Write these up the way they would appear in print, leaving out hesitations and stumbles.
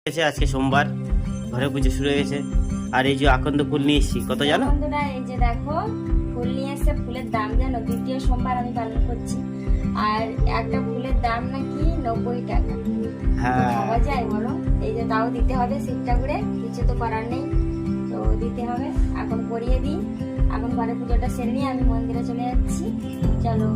আজকে সোমবার, ঘরে পুজো শুরু হয়ে গেছে। আর এই যে আকন্দ ফুল নিয়ে এসেছি, কত জানো? বন্ধুরা এই যে দেখো ফুল নিয়ে এসে, ফুলের দাম জানো? দ্বিতীয় সোমবার আমি পালন করছি, আর একটা ফুলের দাম নাকি 90 টাকা। হ্যাঁ, পাওয়া যায় বলো? এই যে তাও দিতে হবে সিটটা করে, কিছু তো করার নেই, তো দিতে হবে। এখন করিয়ে দিই, এখন ঘরে পুজোটা সেরে নিয়ে আমি মন্দিরে চলে যাচ্ছি। চলো।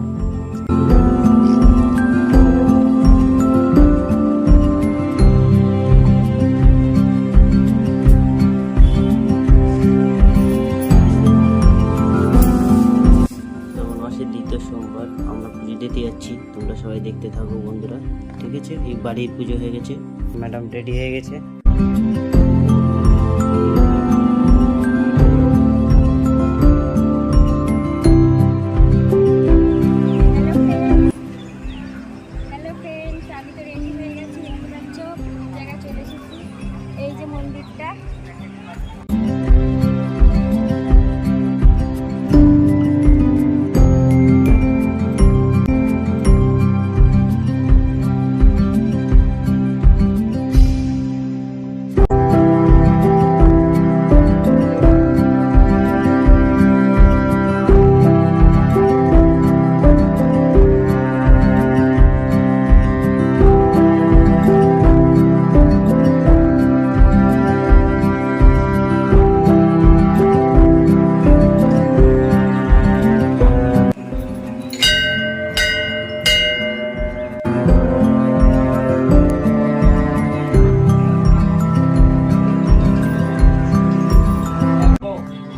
দ্বিতীয় সোমবার আমরা পুজো দিতে যাচ্ছি, তোমরা সবাই দেখতে থাকো বন্ধুরা। ঠিক আছে, এই বাড়ির পুজো হয়ে গেছে, ম্যাডাম রেডি হয়ে গেছে। হ্যালো ফ্রেন্ডস, আমি তো রেডি হয়ে গেছি, দেখতে পাচ্ছ জায়গায় চলে এসেছি। এই যে মন্দিরটা,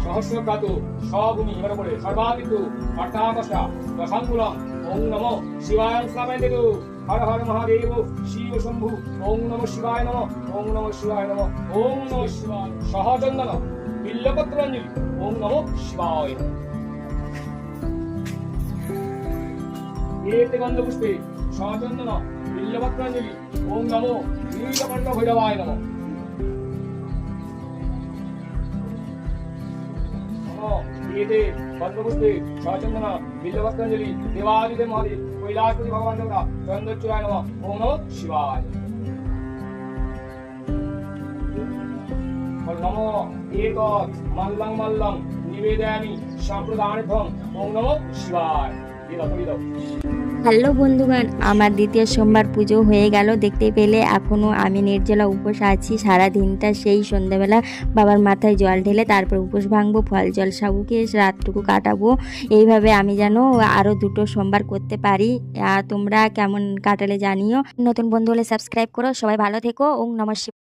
সহস্রকাতু সভূমি এবার করে সর্বাদিতু অর্থাকষ্টা দশাঙ্গুলম ওং নমো শিবায় স্নাপয়ন্তু। হর হর মহাদেব শিব শম্ভু। ওং নমঃ শিবায় নমঃ। ওং নমঃ শিবায় নমঃ। ওং নমঃ শিবায়। সহচন্দন বিল্লপত্রাঞ্জলি। ওং নমঃ শিবায় নমঃ। এতে গন্ধপুষ্পে সহচন্দন বিল্লপত্রাঞ্জলি। ওং নমো নীলকণ্ঠ ভৈরবায় নমঃ। এতে বন্ধপুষ্পে সচন্দন বিল্লপত্রাঞ্জলি দেবাদিদেব মহাদেব কৈলাসপতি ভগবান দেবতা চন্দ্রচূড়ায় নমঃ। ওং নমঃ শিবায় নমো। এতৎ মল্লং মল্লং নিবেদয়ামি সম্প্রদানার্থম। ওং নমঃ শিবায়। হ্যালো বন্ধুগণ, আমার দ্বিতীয় সোমবার পুজো হয়ে গেল দেখতে পেলে। এখনও আমি নির্জলা উপোস আছি সারা দিনটা। সেই সন্ধ্যাবেলা বাবার মাথায় জল ঢেলে তারপর উপোস ভাঙবো, ফল জল সাবুকে রাতটুকু কাটাবো। এইভাবে আমি যেন আরও 2টো সোমবার করতে পারি। তোমরা কেমন কাটালে জানিও। নতুন বন্ধু হলে সাবস্ক্রাইব করো। সবাই ভালো থেকো। ওং নমঃ শিবায়।